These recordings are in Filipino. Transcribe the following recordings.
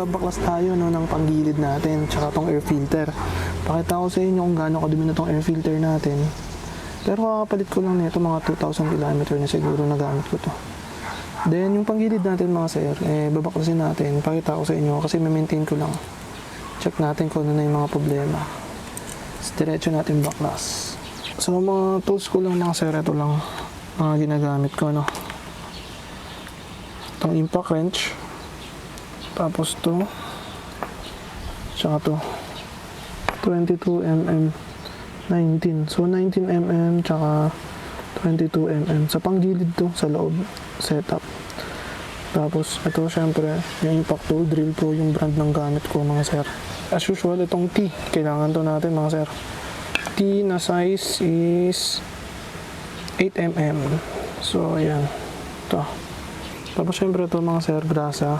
magbabaklas tayo no, ng panggilid natin tsaka tong air filter. Pakita ko sa inyo kung gaano kadumi na tong air filter natin. Pero kakapalit ko lang nito mga 2,000 km na siguro nagamit ko to. Then yung panggilid natin mga sir, babaklasin natin. Pakita ko sa inyo kasi ma-maintain ko lang. Check natin kung ano na yung mga problema. Diretso natin baklas. So mga tools ko lang mga sir, ito lang mga ginagamit ko no. Itong impact wrench. Tapos to. Tsaka to. 22mm 19. So 19mm tsaka 22mm. Sa panggilid to, sa loob setup. Tapos ito syempre, yung impact tool, drill po yung brand ng gamit ko mga sir. As usual, itong T. Kailangan to natin mga sir. T na size is 8mm. So ayan. Ito. Tapos syempre ito mga sir, grasa.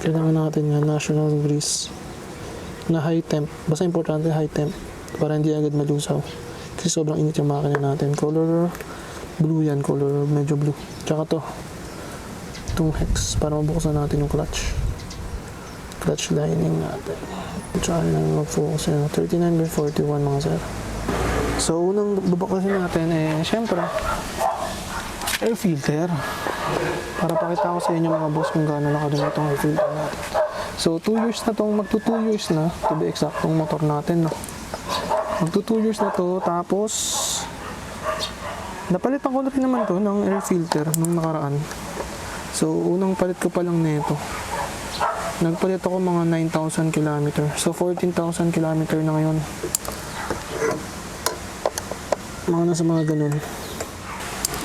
Kailangan natin nga national grease na high temp. Basta importante high temp para hindi agad malusaw. Kasi sobrang init yung makina natin. Color blue yan. Color medyo blue. Tsaka to. Itong hex para mabuksan natin yung clutch. Clutch lining natin. Tsaka lang mag-focus yan. 39/41 mga sir. So unang babaklasin natin syempre air filter. Para pakita ko sa inyo mga boss kung gaano nakadumi itong air filter natin. So 2 years na itong, magto 2 years na, to be exact, itong motor natin. No? Magto 2 years na to, tapos napalitan ko na rin naman to ng air filter nung nakaraan. So unang palit ko pa lang nito. Nagpalit ako mga 9,000 km. So 14,000 km na ngayon. Mga nasa mga ganun.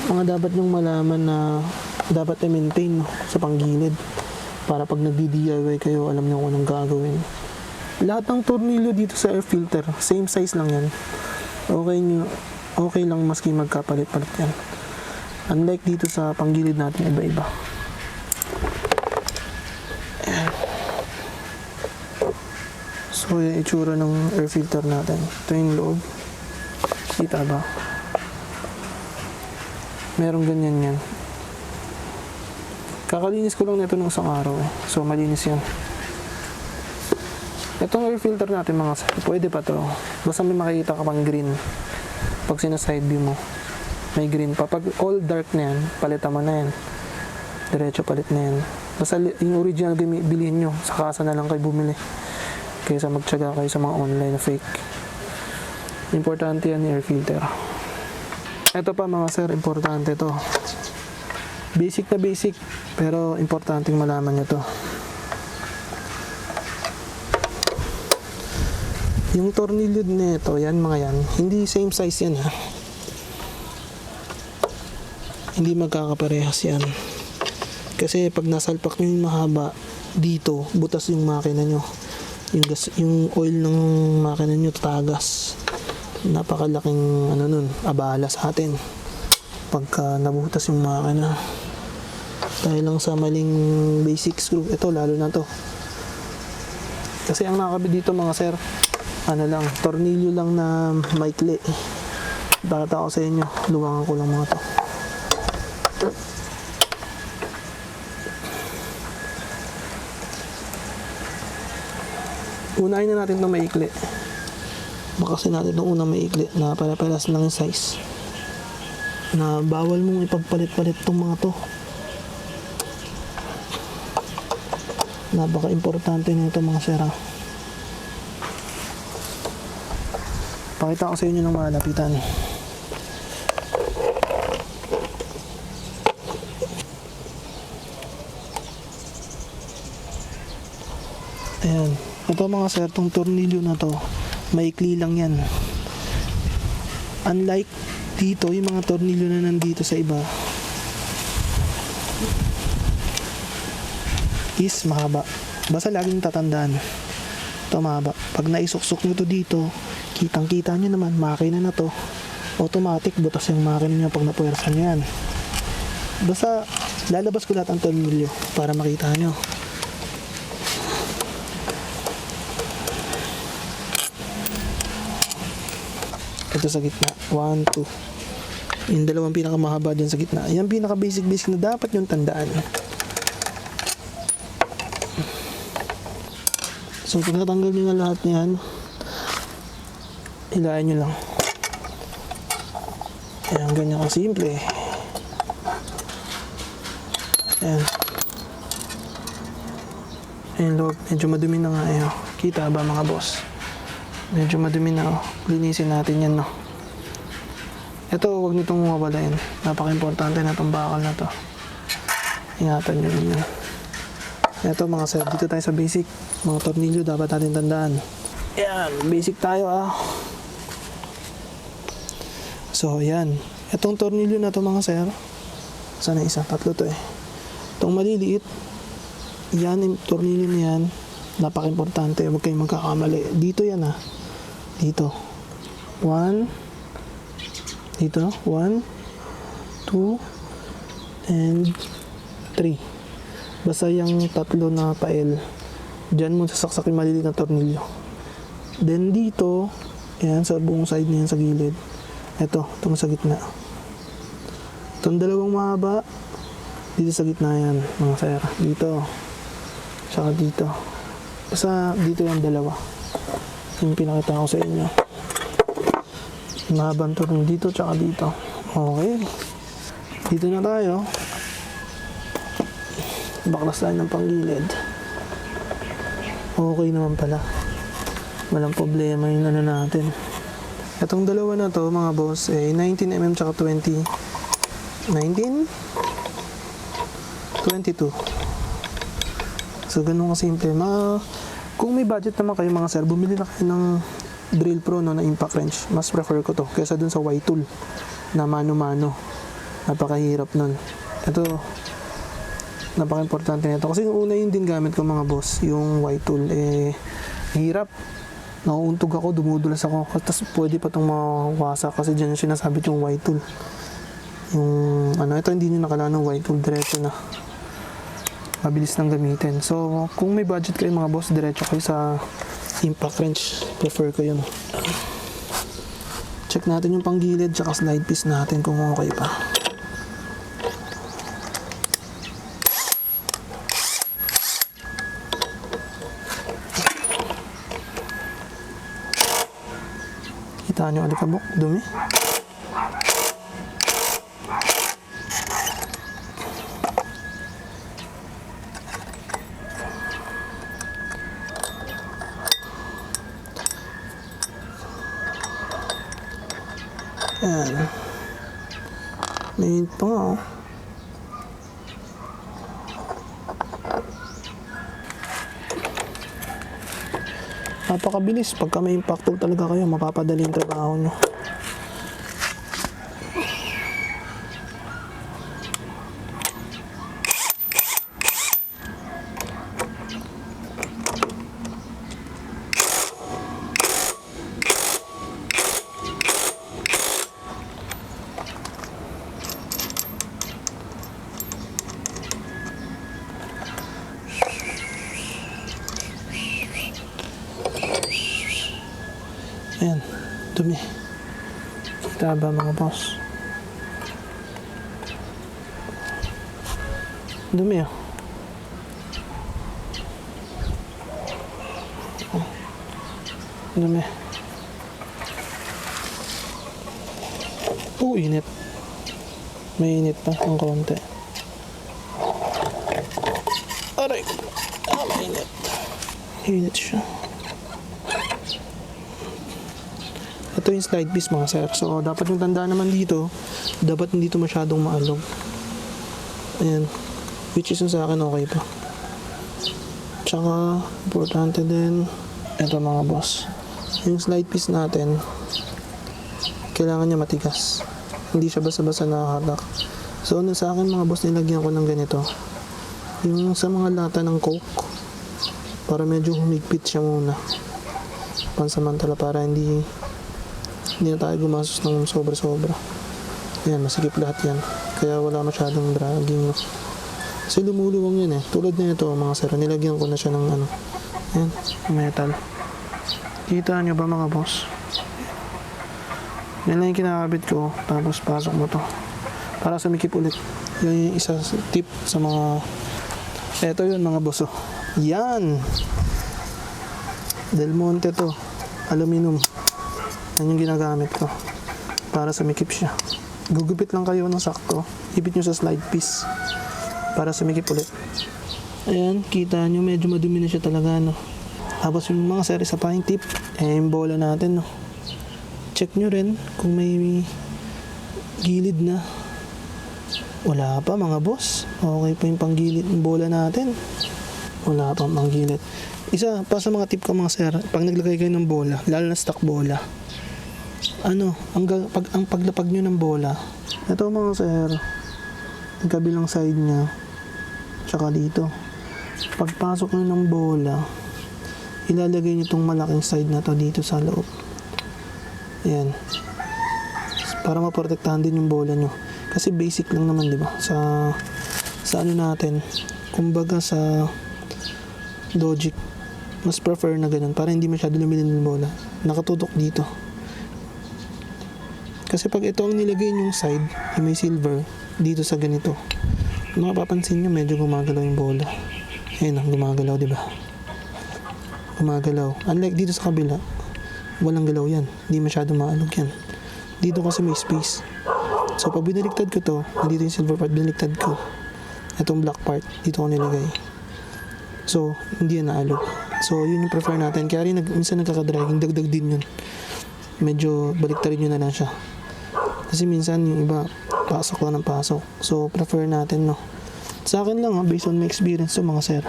Mga dapat nyong malaman na dapat i-maintain no, sa panggilid para pag nagdi-DIY kayo alam nyo kung anong gagawin. Lahat ng tornilyo dito sa air filter same size lang yan. Okay lang maski magkapalit-palit yan. Unlike dito sa panggilid natin iba-iba. Ayan. So yung itsura ng air filter natin. Ito yung loob. Kita ba? Merong ganyan yan. Kakalinis ko lang nito ng isang araw. So malinis yan. Itong air filter natin mga sir, pwede pa to. Basta may makikita ka pang green. Pag sina-side view mo, may green pa. Pag all dark na yan, palitan mo na yan. Diretso palit na yan. Basta yung original bilhin nyo, sa kasa na lang kayo bumili. Kaysa magtyaga kayo sa mga online na fake. Importante yan yung air filter. Ito pa mga sir, importante to. Basic na basic, pero importante malaman nyo to. Yung tornilyo nito, yan mga yan, hindi same size yan ha. Hindi magkakaparehas yan. Kasi pag nasalpak nyo yung mahaba, dito, butas yung makina nyo. Yung oil ng makina nyo tatagas. Napakalaking abala sa atin pagka nabutas yung makina dahil lang sa maling basic screw. Ito lalo na to kasi ang nakakabit dito mga sir tornilyo lang na maikli. Bakit ako sa inyo, luwangan ko lang mga to. Unahin na natin itong maikli. Bakasin natin itong unang maikli na para-paras lang yung size. Na bawal mong ipagpalit-palit itong mga to. Napaka-importante nito mga sera. Pakita ko sa inyo ng malapitan. Ayan. Ito mga sir, itong tornilyo na to maikli lang yan. Unlike dito, yung mga tornilyo na nandito sa iba is mahaba. Basta laging tatandaan ito mahaba. Pag naisuksok nyo to dito, kitang kita nyo naman makina na to, automatic butas yung makina nyo pag napuwersa nyo yan. Basta lalabas ko lahat ang tornilyo para makita nyo. Ito sa gitna, 1, 2. Yung dalawang pinakamahaba dyan sa gitna. Yan pinaka basic na dapat yung tandaan. So pag natanggal nyo na lahat niyan, hilahin nyo lang. Ayan, ganyan kasimple. Ayan. Ayan loob, medyo madumi na nga eh. Kita ba mga boss? Medyo madumi na oh. Linisin natin yan no. Ito, huwag nitong mawawalain. Napaka-importante na itong bakal na to. Ingatan nyo rin yan. Ito mga sir, dito tayo sa basic. Mga tornilyo dapat natin tandaan. Ayan, basic tayo ah. So ayan, itong tornilyo na to mga sir. Sana isa, tatlo to eh. Itong maliliit, yan yung tornilyo na yan. Napaka-importante, huwag kayong magkakamali. Dito yan ah. Dito. 1, dito, 1, 2, and 3. Basta yung tatlo na pael, dyan mo sasaksak yung maliliit na tornilyo. Then dito, yan sa buong side na yan sa gilid. Ito, itong sa gitna. Itong dalawang mahaba, dito sa gitna yan, mga sir. Dito. Saka dito. Basta dito yung dalawa. Yung pinakita ko sa inyo. Mahabang tornilyo dito, tsaka dito. Okay. Dito na tayo. Baklas tayo ng panggilid. Okay naman pala. Walang problema yung ano natin. Itong dalawa na to mga boss, 19mm tsaka 20. 19? 22. So ganun kasimple. Kung may budget naman kayo mga sir, bumili na kayo ng drill pro no, na impact wrench. Mas prefer ko to kaysa dun sa Y-tool na mano-mano. Napakahirap nun. Ito, napaka-importante nito. Kasi yung una yun din gamit ko mga boss, yung Y-tool. Hirap. Nauuntog ako, dumudulas ako. Tapos pwede pa itong mawasak kasi dyan yung sinasabit yung Y-tool. Yung ito hindi nyo nakala ng Y-tool, diretso na. Mabilis nang gamitin. So, kung may budget kayo mga boss, diretso kayo sa impact wrench. Prefer ko yun. Check natin yung panggilid tsaka slide piece natin kung okay pa. Kita nyo alikabok, dumi. Ayan. Mainit pa nga oh. Napakabilis. Pagka may impact tool talaga kayo, mapapadali yung trabaho nyo. Ayan, dumi. Kita ba mga boss? Dumi ah. Dumi. Init. May init pa ng konti. Aray! Mainit. Init siya. Ito yung slide piece mga sir. So, dapat yung tandaan naman dito, dapat hindi ito masyadong maalog. Ayan. Which is yung sa akin okay pa. Tsaka, importante din, ito mga boss. Yung slide piece natin, kailangan niya matigas. Hindi siya basta-basta nakahatak. So, sa akin mga boss, nilagyan ko ng ganito. Yung sa mga lata ng Coke, para medyo humigpit siya muna. Pansamantala para hindi na tayo gumasos ng sobra-sobra. Ayan, masikip lahat yan. Kaya wala masyadong dragging. Kasi lumuluwang yan eh. Tulad na ito mga sir, nilagyan ko na siya ng ayan, metal. Kita nyo ba mga boss? Yan lang yung kinakabit ko. Tapos pasok mo to. Para sumikip ulit. Yan yung isa tip sa mga... Eto yun mga boss oh. Yan! Del Monte to. Aluminum. Yan yung ginagamit ko. Para sumikip siya. Gugupit lang kayo ng sakto. Ipit nyo sa slide piece. Para sumikip ulit. Ayan, kita nyo medyo madumi na siya talaga, no. Tapos yung mga sir, isa pa yung tip. Yung bola natin, no. Check nyo rin kung may gilid na. Wala pa mga boss. Okay pa yung panggilid ng bola natin. Wala pa panggilid. Isa pa sa mga tip ko mga sir, pag naglagay kayo ng bola, lalo na stock bola, ang paglapag nyo ng bola, ito mga sir, yung kabilang side nya, tsaka dito, pagpasok nyo ng bola, ilalagay nyo itong malaking side na to dito sa loob. Ayan. Para maprotektahan din yung bola nyo. Kasi basic lang naman, di ba? Sa ano natin, kumbaga sa logic, mas prefer na ganun para hindi masyado lumilin yung bola. Nakatutok dito. Kasi pag ito ang nilagay yung side, yung may silver, dito sa ganito, mapapansin nyo medyo gumagalaw yung bola. Ayan, gumagalaw, di ba? Gumagalaw. Unlike dito sa kabila, walang galaw yan. Hindi masyado maalog yan. Dito kasi may space. So pag binaligtad ko to, dito yung silver part, binaligtad ko. Itong black part, dito ko nilagay. So, hindi yan naalog. So, yun yung prefer natin. Kaya rin minsan nagkakadragging, dagdag din yun. Medyo baliktarin nyo na lang siya. Kasi minsan yung iba, pasok lang ng pasok. So, prefer natin, no. Sa akin lang, based on my experience to mga sir.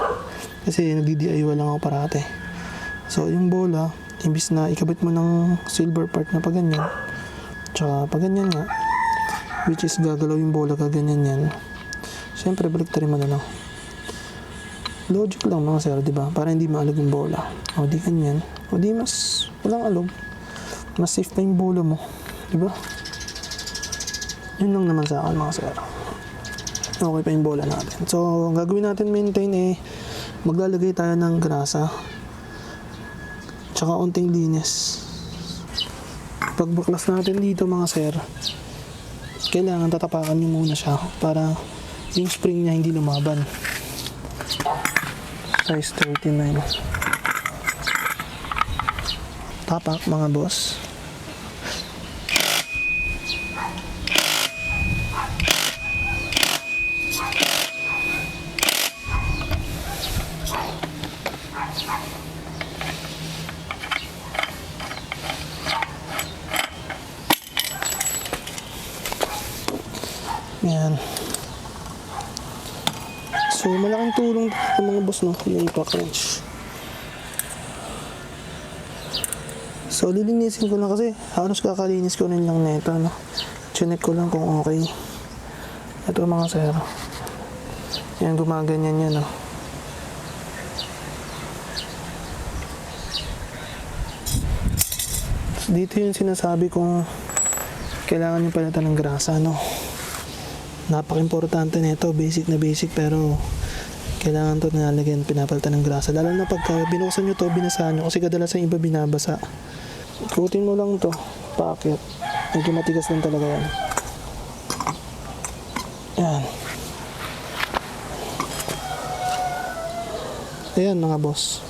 Kasi nagdi-DIY lang ako parate. So, yung bola, imbis na ikabit mo ng silver part na paganyan, tsaka paganyan nga, which is gagalaw yung bola kaganyan yan. Siyempre, baliktarin mo na lang. Logic lang mga sir, di ba? Para hindi maalog yung bola. O di ganyan. O di mas walang alog. Mas safe pa yung bola mo. Di ba? Yun lang naman sa akin mga sir. Okay pa yung bola natin. So, ang gagawin natin maintain maglalagay tayo ng grasa. Tsaka unting linis. Pagbaklas natin dito mga sir, kailangan tatapakan nyo muna siya para yung spring niya hindi lumaban. Size 39. Tapak mga boss. Yan. So, malaking tulong sa mga boss, no? Yung impact wrench. So, lilinisin ko lang kasi halos kakalinis ko rin lang neto, no? Chinek ko lang kung okay. Ito mga sir. Yan, gumaganyan yan, no? So, dito yung sinasabi kong kailangan yung palitan ng grasa, no? Napaka-importante nito, basic na basic, pero kailangan to nilalagyan, pinapalitan ng grasa. Lalo na pagka binuksan nyo to, binasahan nyo, kasi kadalasan iba binabasa. Ikutin mo lang to, paakyat. Medyo matigas lang talaga yan. Yan. Ayan mga boss.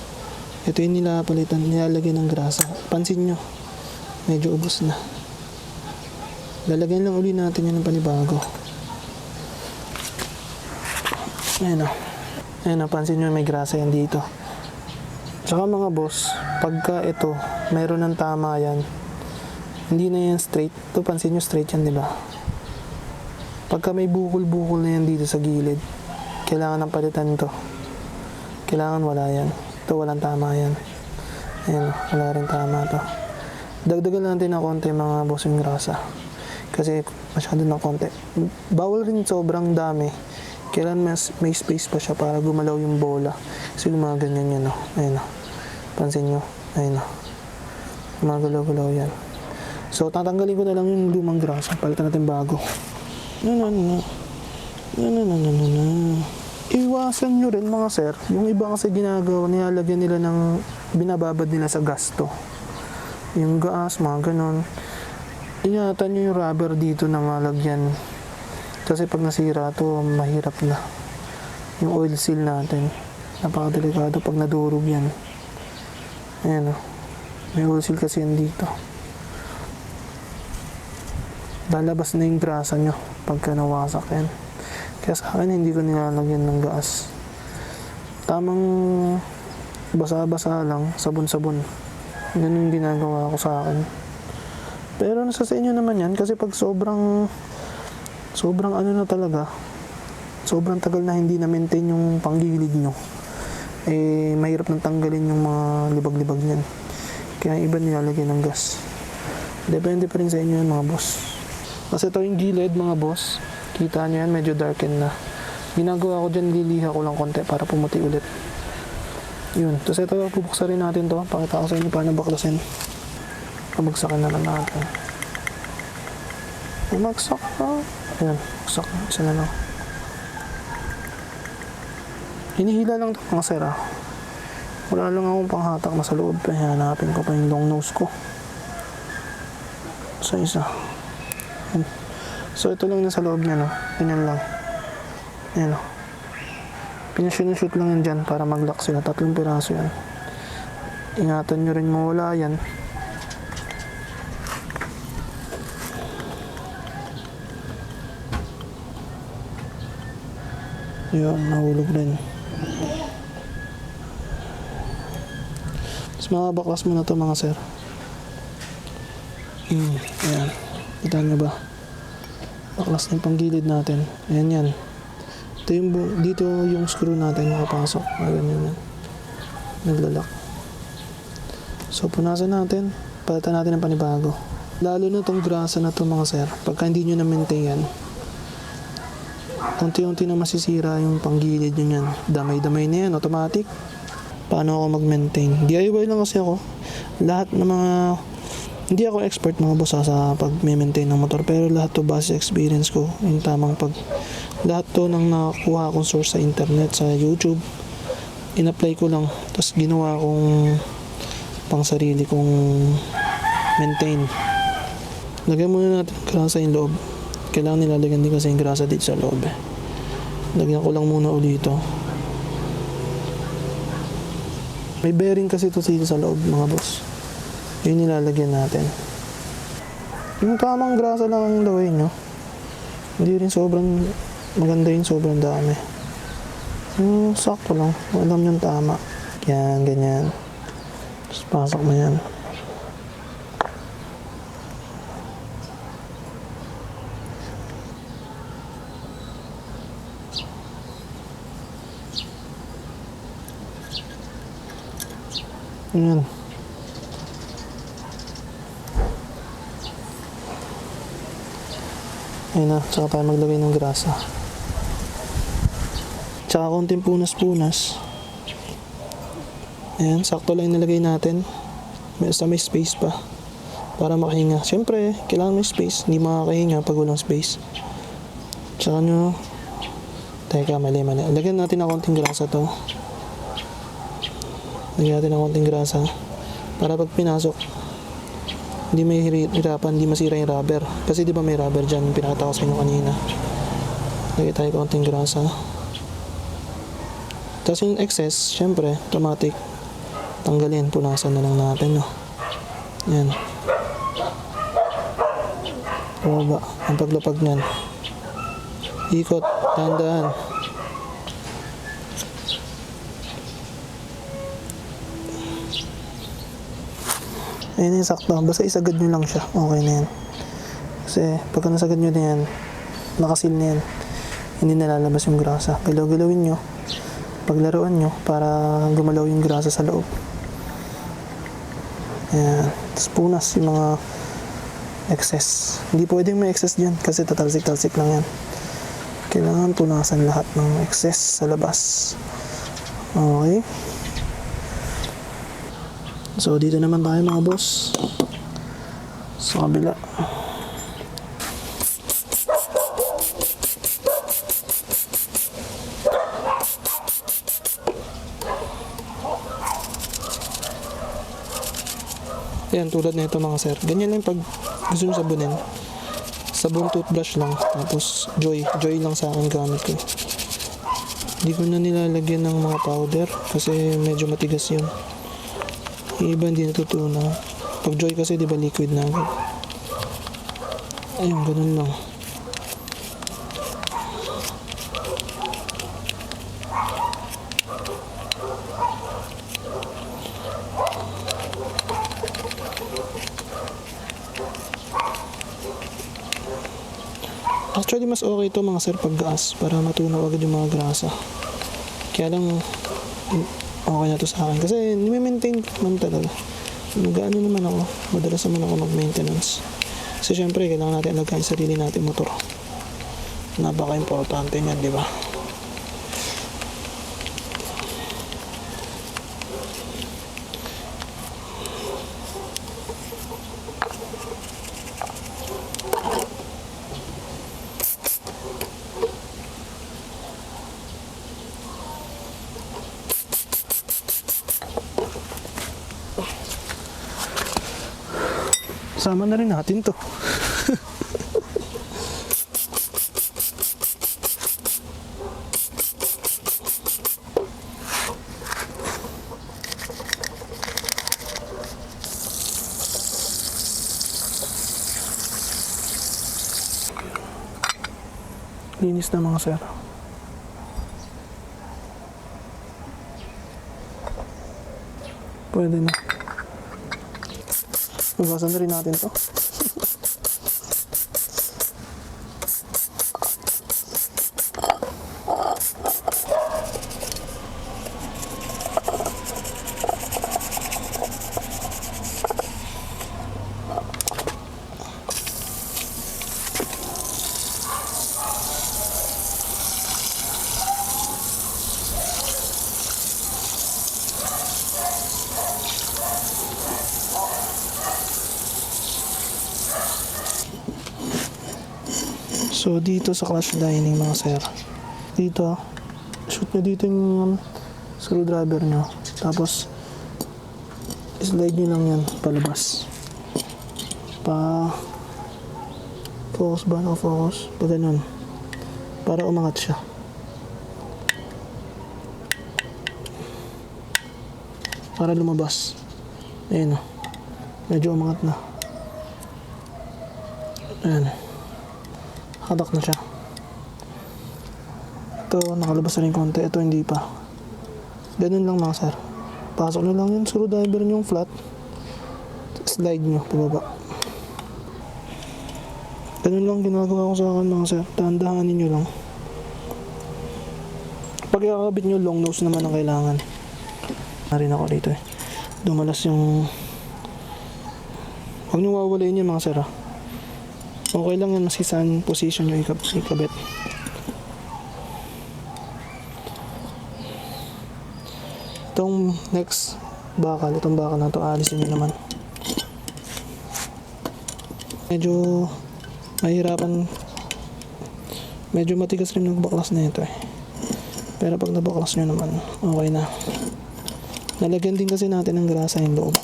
Ito yung nilapalitan, nilalagyan ng grasa. Pansin nyo, medyo ubos na. Lalagyan lang uli natin yan ng panibago. Ayan o. Ayan o, pansin nyo may grasa yan dito. Tsaka mga boss, pagka ito, mayroon ng tama yan, hindi na yan straight. Ito, pansin nyo straight yan, di ba? Pagka may bukol-bukol na yan dito sa gilid, kailangan ng palitan to. Kailangan wala yan. Ito, walang tama yan. Ayan, wala rin tama to. Dagdagan natin ng konti mga boss yung grasa. Kasi masyado ng konti. Bawal rin sobrang dami. Kailan may space pa siya para gumalaw yung bola. Kasi gumaganyan yan, no? Ayun, no? Pansin nyo? Ayun, no? Gumagalaw-galaw yan. So, tatanggalin ko na lang yung lumang grasa. Palitan natin bago. No. Iwasan nyo rin, mga sir. Yung iba kasi ginagawa, nilalagyan nila ng binababad nila sa gasto. Yung gas, mga ganon. Ingatan nyo yung rubber dito na malagyan. Kasi pag nasira to, mahirap na. Yung oil seal natin, napakadelikado pag nadurog yan. Ayan o. May oil seal kasi yan dito. Lalabas na yung grasa nyo pagka nawasak yan. Kaya sa akin hindi ko nilalagyan ng gas. Tamang basa-basa lang, sabon-sabon. Ganun ginagawa ko sa akin. Pero nasa sa inyo naman yan kasi pag sobrang ano na talaga, sobrang tagal na hindi na-maintain yung panggilid nyo, eh mahirap nang tanggalin yung mga libag-libag niyan. Kaya iba nilalagyan ng gas. Depende pa rin sa inyo yan mga boss. Kasi ito yung gilid mga boss, kita nyo yan, medyo darken na. Ginagawa ko dyan, liliha ko lang konti para pumuti ulit. Yun, tapos ito, bubuksan rin natin to. Pakita ko sa inyo paano baklasin. Pabagsakin na lang natin. Bumagsak na. Ayan, buksak na. Isa na lang. Hinihila lang ito mga sir. Wala lang akong panghatak na sa loob. Hanapin ko pa yung long nose ko. Sa isa. Ayan. So ito lang na sa loob niya, no? Ganyan lang. Ayan, no? Pinashoot lang yan dyan para mag-lock sila. 3 piraso yan. Ingatan nyo rin mawala yan. Yun, nahulog rin. Tapos makabaklas mo na to mga sir. Ayan. Kita nyo ba? Baklas na yung panggilid natin. Ayan yan. Ito yung, dito yung screw natin makapasok. Ganyan yan. Naglalak. So punasan natin. Palitan natin ng panibago. Lalo na tong grasa na to mga sir. Pagka hindi nyo na-maintain yan, unti-unti na masisira yung panggilid nyo yan. Damay-damay na yan. Automatic. Paano ako mag-maintain? DIY lang kasi ako. Lahat ng mga... Hindi ako expert mga boss sa pag-maintain ng motor. Pero lahat to base experience ko. Yung tamang pag... Lahat to nang nakuha akong source sa internet, sa YouTube. In-apply ko lang. Tapos ginawa kong pang sarili kong maintain. Lagyan muna natin grasa yung loob. Kailangan nilalagyan din kasi yung grasa dito sa loob. Lagyan ko lang muna ulit ito. May bearing kasi ito dito sa loob mga boss. Yun nilalagyan natin. Yung tamang grasa lang ang laway nyo. Hindi rin sobrang maganda yun, sobrang dami. Yung sakto lang. Alam yung tama. Yan, ganyan. Tapos pasok na yan. Ayan. Ayun na, saka tayo maglagay ng grasa. Tsaka konting punas-punas. Ayan, sakto lang nilagay natin. Basta may space pa. Para makahinga. Siyempre, kailangan may space. Hindi makakahinga pag walang space. Tsaka nyo... Teka, mali. Lagyan natin ng konting grasa to. Lagyan natin ng konting grasa para pag pinasok hindi may hirapan, hindi masira yung rubber kasi di ba may rubber dyan, pinakita ko sa inyo kanina. Lagyan tayo konting grasa tapos yung excess, syempre automatic tanggalin, punasan na lang natin, no? Yan baba, ang paglapag nyan ikot, dahan-dahan. Ayun yung sakto. Basta isagad nyo lang siya. Okay na yan. Kasi pagka nasagad nyo na yan, nakasil na yan. Hindi nalalabas yung grasa. Galaw-galawin nyo. Paglaruan nyo para gumalaw yung grasa sa loob. Ayan. Tapos punas yung mga excess. Hindi pwedeng may excess dyan kasi tatalsik-talsik lang yan. Kailangan punasan lahat ng excess sa labas. Okay. So dito naman tayo mga boss sa kabila. Ayan, tulad na ito mga sir. Ganyan lang pag gusto nyo sabunin. Sabon toothbrush lang. Tapos joy lang sa akin gamit ko. Hindi ko na nilalagyan ng mga powder kasi medyo matigas yun. Yung iba hindi natutunaw. Pag joy kasi di ba liquid na agad. Ayun, ganun lang. Actually, mas okay to mga sir pag gas para matunaw agad yung mga grasa. Kaya lang, okay na to sa akin. Kasi nime-maintain ko naman talaga. Nag-ano naman ako. Madalas naman ako mag-maintenance. Kasi syempre, kailangan natin alagaan sarili natin motor. Napaka-importante niyan, di ba? Sama na rin natin to. Linis na mga sir. Pwede na. Hugasan na rin natin to. So dito sa clutch lining mga sir, dito shoot nyo dito yung screwdriver nyo, tapos slide nyo lang yan palabas, focus ba, focus pa ganun para umangat siya. Para lumabas. Ayun o, medyo umangat na. Ayan, hatak na siya. Ito, nakalabas na rin konti. Ito, hindi pa. Ganun lang mga sir. Pasok nyo lang yung screwdriver nyo flat. Slide nyo, pababa. Ganun lang ginagawa ko sa akin mga sir. Dahan-dahanin nyo lang. Pag ikakabit nyo, long nose naman ang kailangan. Narin ako dito eh. Dumalas yung... Huwag nyo wawalayin yan mga sir. Okay lang yan, kasi saan position nyo ikabit. Itong next bakal, itong bakal na to, alisin nyo naman. Medyo mahirapan, medyo matigas rin nagbaklas na ito eh. Pero pag nabaklas nyo naman, okay na. Nalagyan din kasi natin ng grasa yung loob.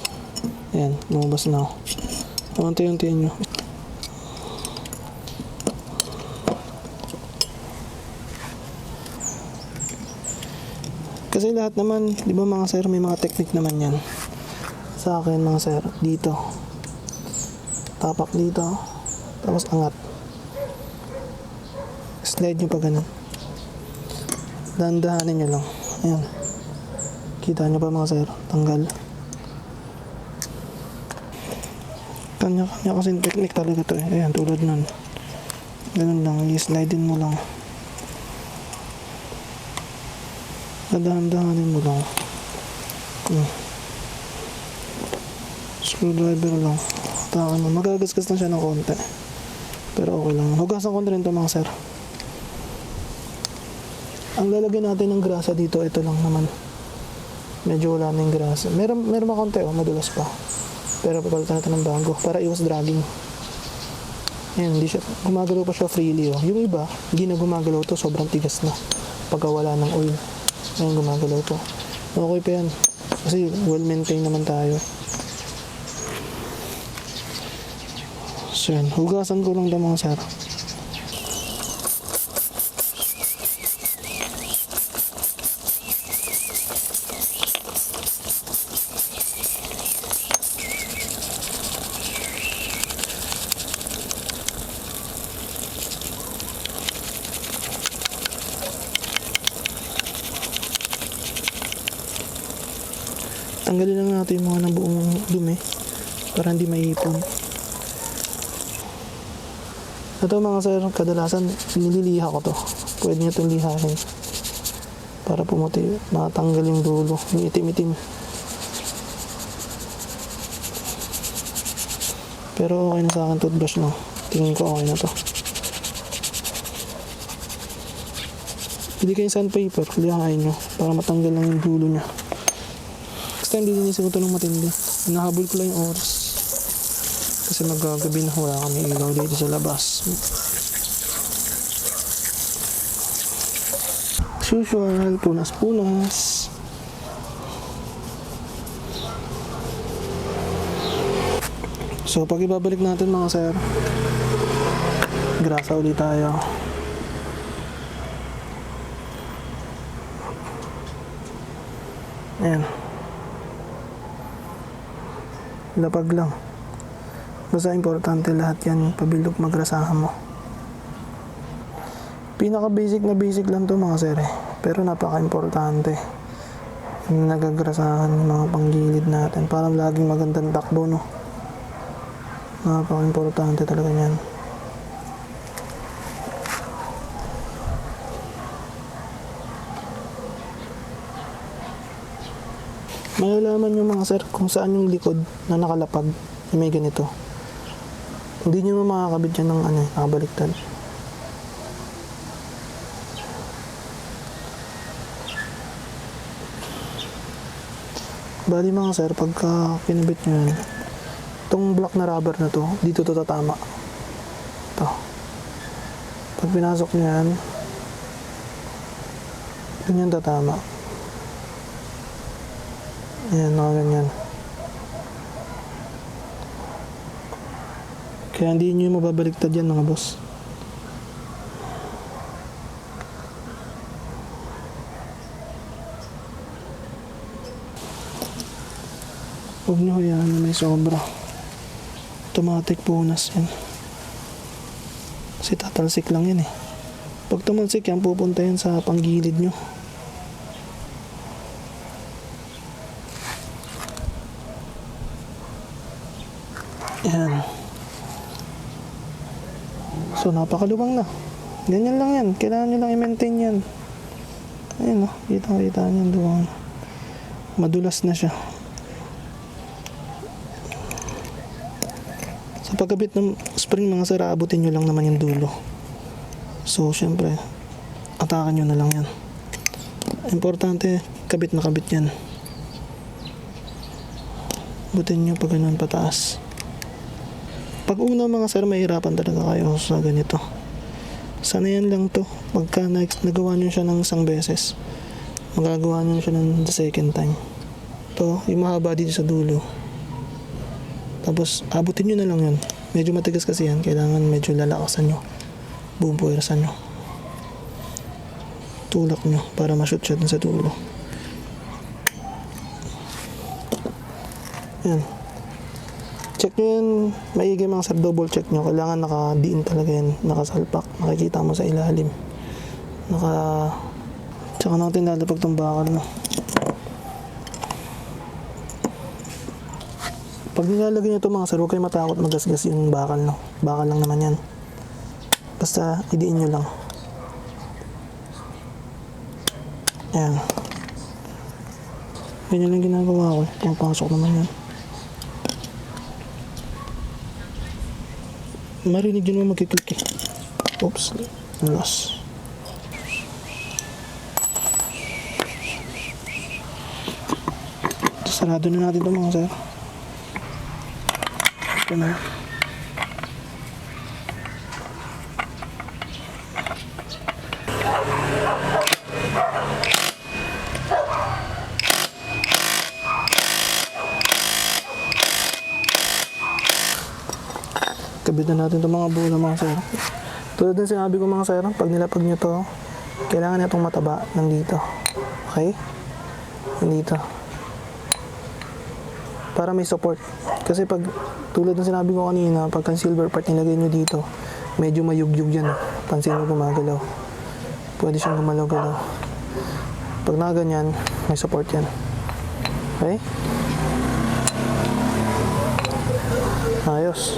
Ayan, lumabas na. Unti-untiin nyo. Kasi lahat naman, di ba mga sir, may mga technique naman yan. Sa akin mga sir, dito. Tapak dito. Tapos angat. Slide nyo pa ganun. Dahan-dahanin nyo lang. Ayan. Kita nyo pa mga sir, tanggal. Kanya-kanya kasing technique talaga to eh. Ayan, tulad nun. Ganun lang, i-slide din mo lang. Dahan-dahanin mo lang. Screwdriver lang. Takan mo. Magagasgas lang siya ng konti. Pero okay lang. Hugasan ko na rin ito mga sir. Ang lalagyan natin ng grasa dito, ito lang naman. Medyo wala na yung grasa. Meron pa konti, madulas pa. Pero papalitan natin ng bago para iwas dragging. Ayan, hindi siya, gumagalaw pa siya freely. Yung iba, hindi na gumagalaw to, sobrang tigas na. Pagka wala ng oil. Ayan, gumagalaw to. Okay pa yan. Kasi well-maintained naman tayo. So yan, hugasan ko lang ito mga sir. Tanggalin lang natin yung mga nabuong dumi para hindi maipon. Ito mga sir, kadalasan nililiha ko to. Pwede nyo itong lihahin para pumuti, matanggal yung dulo, yung itim-itim. Pero okay na sa akin toothbrush no. Tingin ko okay na to. Pili kayo sandpaper, lihain nyo para matanggal lang yung dulo nya. Next time lilinisin ko ito ng matindi. Nahabol ko lang yung oras. Kasi magagabi na wala kami ilaw dito sa labas. As usual, punas-punas. So pag ibabalik natin mga sir, grasa ulit tayo. Ayan. Lapag lang. Basta importante lahat yan, pabilog magrasahan mo. Pinaka basic na basic lang to mga sir eh. Pero napaka importante. Nagagrasahan yung mga panggilid natin. Parang laging magandang takbo no. Napaka importante talaga yan. Malalaman nyo mga sir kung saan yung likod na nakalapag na may ganito. Hindi nyo makakabit yan ng nakabaliktad. Bali mga sir, pagka kinabit nyo yan, itong black na rubber na to, dito to tatama. Ito. Pag pinasok nyo yan, yun yung tatama. Ayan, nakaganyan. Kaya hindi nyo mababaliktad yan mga boss. Huwag nyo hayaan na may sobra. Automatic punas yan. Kasi tatalsik lang yan eh. Pag tumalsik yan, pupunta yan sa panggilid nyo. Ayan. So, napakaluwang na. Ganyan lang yan. Kailangan nyo lang i-maintain yan. Ayan o. Kita-kita nyo. Luwang. Madulas na siya. Sa pagkabit ng spring mga sir, aabutin nyo lang naman yung dulo. So, syempre, atakan nyo na lang yan. Importante, kabit na kabit yan. Abutin nyo pag ganun pataas. Pag una mga sir, mahirapan talaga kayo sa ganito. Sanayan lang to. Pagka nagawa nyo siya ng isang beses, magagawa nyo siya ng the second time. To, yung mahaba dito sa dulo. Tapos, abutin nyo na lang yan. Medyo matigas kasi yan. Kailangan medyo lalakasan nyo. Buong puwersan nyo. Tulak nyo para ma-shoot siya dun sa dulo. Yan. Check nyo yan, maigi mga sir, double check nyo. Kailangan naka-diin talaga yan, nakasalpak. Makikita mo sa ilalim. Tsaka natin lalapag itong bakal no. Pag nilalagay nyo ito mga sir, huwag kayo matakot magasgas yung bakal no. Bakal lang naman yan. Basta idiin nyo lang. Ayan. Ganyan lang ginagawa ko. Pumapasok naman yan. Marinig yun mo magkiklik eh. Oops. Loss. Sarado na natin ito mga sir. Ito na. Kabit na natin itong mga bola mga sir. Tulad ng sinabi ko mga sir, pag nilapag nyo to, kailangan na itong mataba ng dito. Okay? Nandito. Para may support. Kasi pag, tulad ng sinabi ko kanina, pagka silver part nilagay nyo dito, medyo mayugyug yan. Pansin mo gumagalaw. Pwede siyang gumalaw-galaw. Pag nakaganyan, may support yan. Okay. Ayos.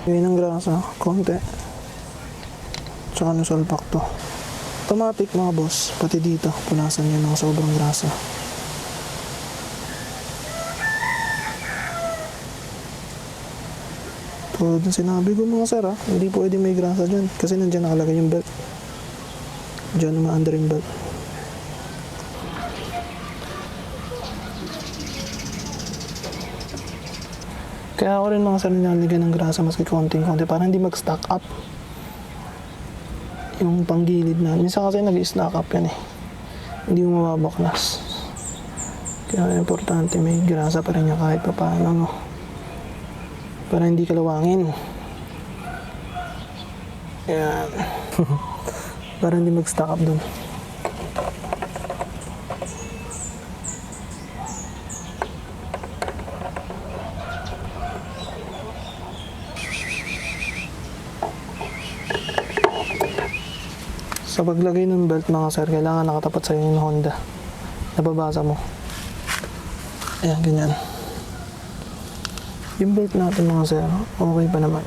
Gawin ng grasa, konti. Tsaka ng sulfacto. Automatic mga boss, pati dito, punasan nyo ng sobrang grasa. Tulad ng sinabi ko mga sir hindi pwede may grasa dyan kasi nandyan nakalagay yung belt. Dyan umaandar yung belt. Kaya ako rin mga sir nilalagyan ng grasa maski konting-konti para hindi mag-stack up yung panggilid na. Minsan kasi nag-stack up yan hindi mo mababaklas. Kaya importante may grasa pa rin yan kahit pa paano para hindi kalawangin. Yan. Para hindi mag-stack up dun. Sa paglagay ng belt mga sir, kailangan nakatapat sa yung Honda. Nababasa mo. Ayan, ganyan. Yung belt natin mga sir, okay pa naman.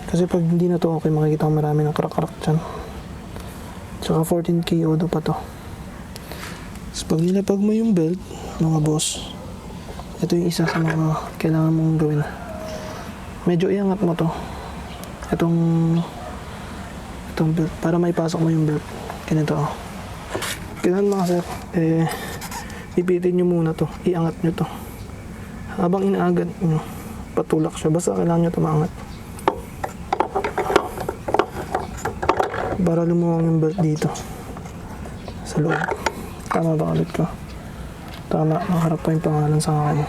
Kasi pag hindi na to okay, makikita ko marami ng crack-crack dyan. Tsaka 14K odo pa to. So pag nilapag mo yung belt, mga boss, ito yung isa sa mga kailangan mong gawin. Medyo iangat mo to. Itong belt, para maipasok mo yung belt. Ganito kailangan mga sir, ipitin nyo muna to, iangat nyo to. Habang inaagat nyo, patulak siya, basta kailangan nyo tumangat. Para lumuwang yung belt dito. Sa loob. Tama ba ulit ko? Tama, nakaharap pa yung pangalan sa akin.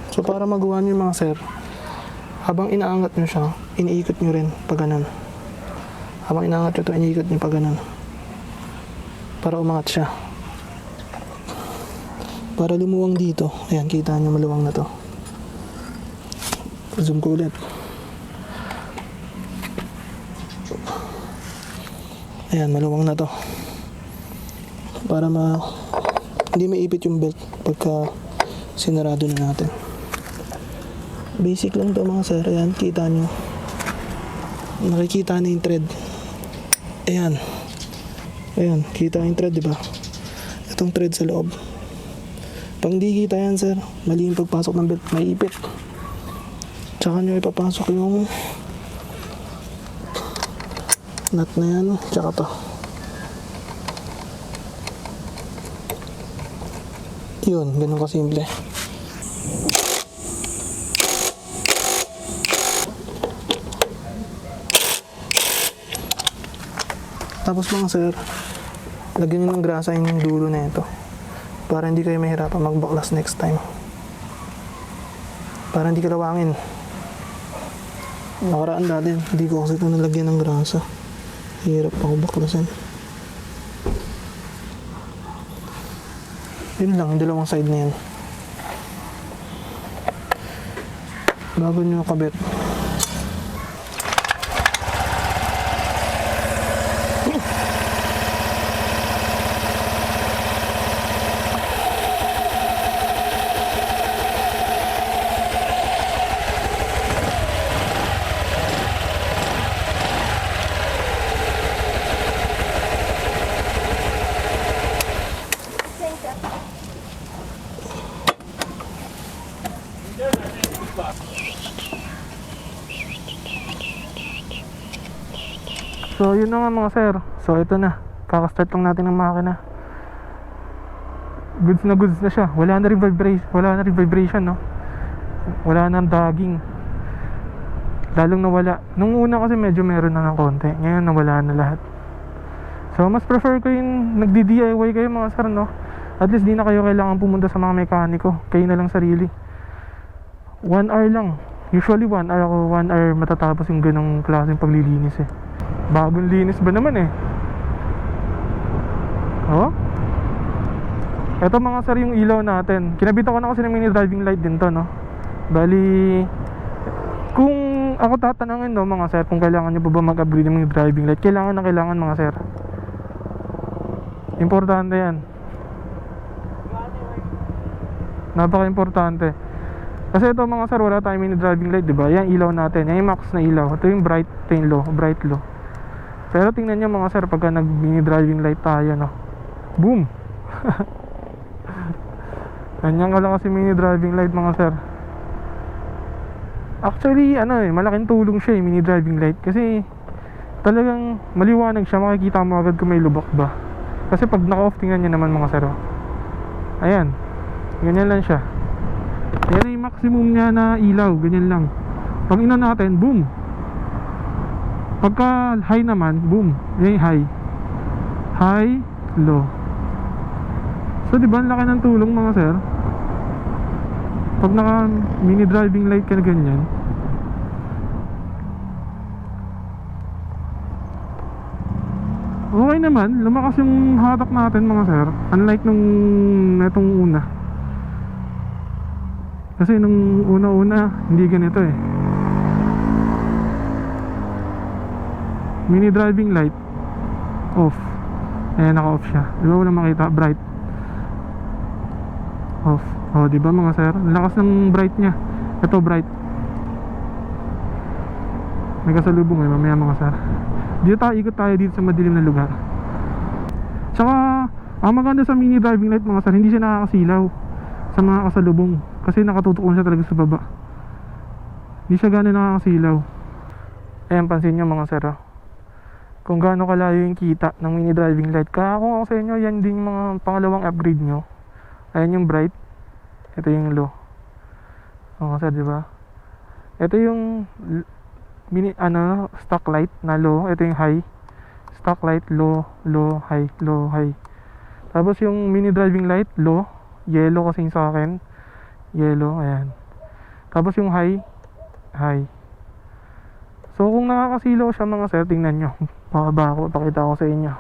So para magawa nyo mga sir, habang inaangat nyo siya, iniikot nyo rin pag ganun. Habang inaangat nyo ito, iniikot nyo pag ganun. Para umangat siya. Para lumuwang dito. Ayan, kita nyo maluwang na to. Zoom ko ulit. Ayan, maluwang na to. Para hindi maipit yung belt pagka sinarado na natin. Basic lang to mga sir. Ayan, kita nyo. Nakikita na yung thread. Ayan. Ayan, kita yung thread, diba? Itong thread sa loob. Pag hindi kita yan sir, mali yung pagpasok ng belt, may ipit. Tsaka nyo ipapasok yung nut na yan, tsaka to. Yun, ganun kasimple. Tapos mga sir, lagyan nyo ng grasa yung dulo na ito para hindi kayo mahirapan magbaklas next time. Para hindi kalawangin. Nakaraan dati, hindi ko kasi ito nalagyan ng grasa. Hirap ako baklasin. Yun lang, yung dalawang side na yan. Bago nyo kabit. So yun na nga mga sir. So ito na, kakastart lang natin ng makina. Goods na siya. Wala na rin vibration, no? Wala na dragging. Lalong nawala. Nung una kasi medyo meron na ng konti. Ngayon nawala na lahat. So mas prefer ko yung nagdi-DIY kayo mga sir, no? At least di na kayo kailangan pumunta sa mga mekaniko. Kayo na lang sarili. 1 hour lang. Usually 1 hour ako, 1 hour matatapos yung ganong klaseng paglilinis eh. Bagong linis ba naman eh. Oh? Ito mga sir yung ilaw natin. Kinabitan ko na kasi ng mini driving light din to, no. Bali, kung ako tatanungin, no mga sir, kung kailangan nyo pa ba mag-upgrade ng mini driving light, kailangan na kailangan mga sir. Importante yan. Napaka-importante. Kasi ito mga sir, wala tayong mini driving light, diba? Yan ilaw natin, yan yung max na ilaw. Ito yung bright, ito yung low, bright low. Pero tingnan nyo mga sir, pagka nag mini driving light tayo, no, boom. Ganyan ka lang kasi mini driving light mga sir. Actually malaking tulong siya mini driving light. Kasi talagang maliwanag siya, makikita mo agad kung may lubak ba. Kasi pag naka-off, tingnan nyo naman mga sir, ayan, ganyan lang siya. Yan yung maximum niya na ilaw, ganyan lang. Pag ina natin, boom. Pagka high naman, boom. Yan yung high. High, low. So diba ang laki ng tulong mga sir? Pag naka mini driving light ka na ganyan, okay naman, lumakas yung hatak natin mga sir. Unlike nung netong una. Kasi nung una-una, hindi ganito eh. Mini driving light, off. Ayan, naka-off siya. Di ba wala makita? Bright. Off. O, di ba mga sir? Lakas ng bright niya. Ito, bright. May kasalubong eh, mamaya mga sir. Dito tayo, ikot tayo dito sa madilim na lugar. Tsaka, ang maganda sa mini driving light mga sir, hindi siya nakakasilaw sa mga kasalubong. Kasi nakatutok lang siya talaga sa baba. Hindi siya gano'n nakakasilaw. Ayan, pansin nyo mga sir, kung gaano kalayo yung kita ng mini driving light. Kaya kung ako sa inyo, yan din yung mga pangalawang upgrade nyo. Ayan yung bright, ito yung low. Mga sir, diba? Ito yung mini, stock light na low. Ito yung high. Stock light, low, low, high, low, high. Tapos yung mini driving light, low. Yellow kasi yung sa akin. Yellow, ayan. Tapos yung high, high. So kung nakakasilaw siya mga sir, tingnan nyo. Pakaba ako, pakita ko sa inyo.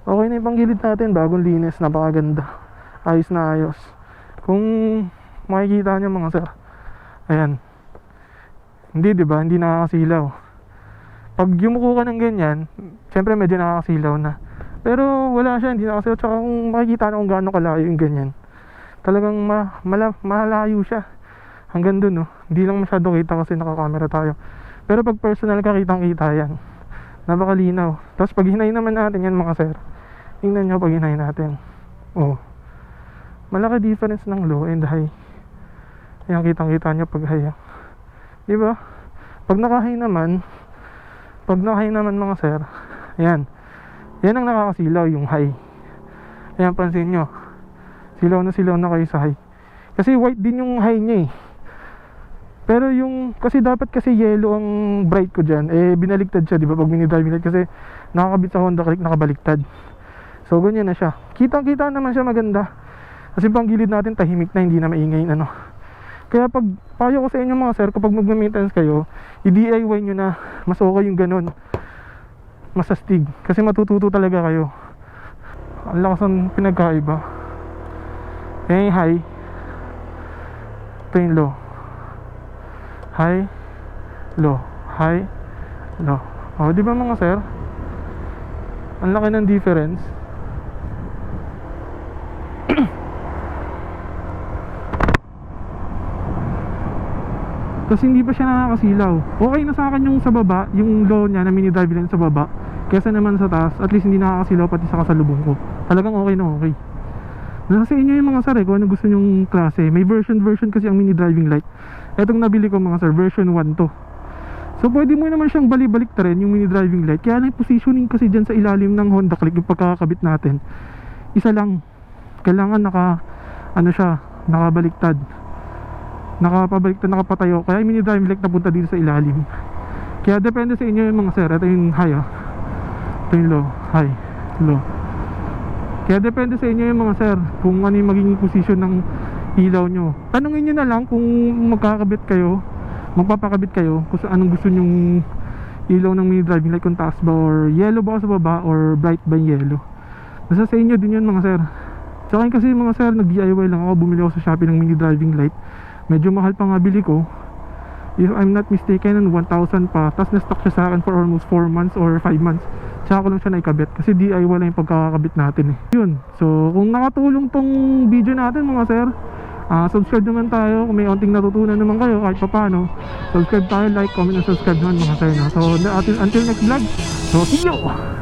Okay na yung panggilid natin, bagong linis, napakaganda. Ayos na ayos. Kung makikita nyo mga sir, ayan. Hindi, diba? Hindi nakakasilaw. Pag yumuko ka ng ganyan, syempre medyo nakakasilaw na. Pero wala siya, hindi nakakasilaw. Tsaka kung makikita na kung gaano kalayo yung ganyan, talagang malayo siya. Hanggang dun, no? Hindi lang masyado kita kasi nakakamera tayo. Pero pag personal ka, kitang-kita yan. Napakalinaw. Tapos pag hinay naman natin yan mga sir, tingnan nyo pag hinay natin. Oh, malaki difference ng low and high. Ayan, kitang-kita nyo pag high. Diba? Pag naka-high naman mga sir, ayan. Yan ang nakakasilaw, yung high. Ayan, pansin nyo. Silaw na kayo sa high. Kasi white din yung high niya eh. Pero yung, kasi dapat kasi yellow ang bright ko dyan, eh binaliktad siya, di ba, pag mini driving light, kasi nakakabit sa Honda Click, nakabaliktad. So ganyan na siya. Kitang-kita naman siya maganda. Kasi pang gilid natin tahimik na, hindi na maingay Kaya pag payo ko sa inyo mga sir, kapag mag-maintenance kayo, i-DIY nyo na, mas okay yung ganun. Mas astig. Kasi matututo talaga kayo. Ang lakas ng pinagkaiba. Yan yung high. Ito yung low. High, low, high, low. O, di ba mga sir? Ang laki ng difference. Kasi hindi pa siya nakakasilaw. Okay na sa akin yung sa baba, yung low niya na mini driving light sa baba, kesa naman sa taas, at least hindi nakakasilaw pati sa kasalubong ko. Talagang okay na okay. Nasa sa inyo yung mga sir kung ano gusto nyong klase. May version kasi ang mini driving light. Etong nabili ko mga sir, version 1 to. So pwede mo naman siyang balik ta rin yung mini driving light. Kaya lang yung positioning kasi dyan sa ilalim ng Honda Click, yung pagkakabit natin, isa lang. Kailangan nakabaliktad. Nakapabaliktad, nakapatayo. Kaya yung mini driving light napunta dito sa ilalim. Kaya depende sa inyo yung mga sir. Ito yung high ito yung low, high, low. Kaya depende sa inyo yung mga sir, kung ano yung magiging position ng ilaw nyo. Tanungin nyo na lang kung magpapakabit kayo kung anong gusto nyong ilaw ng mini driving light, kung taas ba or yellow ba sa baba or bright ba yung yellow. Nasa sa inyo din yun mga sir. Sa akin kasi mga sir, nag-DIY lang ako. Bumili ako sa Shopee ng mini driving light. Medyo mahal pa nga bili ko. If I'm not mistaken, 1,000 pa. Tapos na-stock siya sa akin for almost 4 months or 5 months. Tsaka ko lang siya naikabit. Kasi DIY lang yung pagkakabit natin eh. Yun. So, kung nakatulong tong video natin mga sir, subscribe naman tayo. Kung may onting natutunan naman kayo kahit pa paano, subscribe tayo, like, comment, and subscribe naman mga sir. So, until next vlog. So, see you!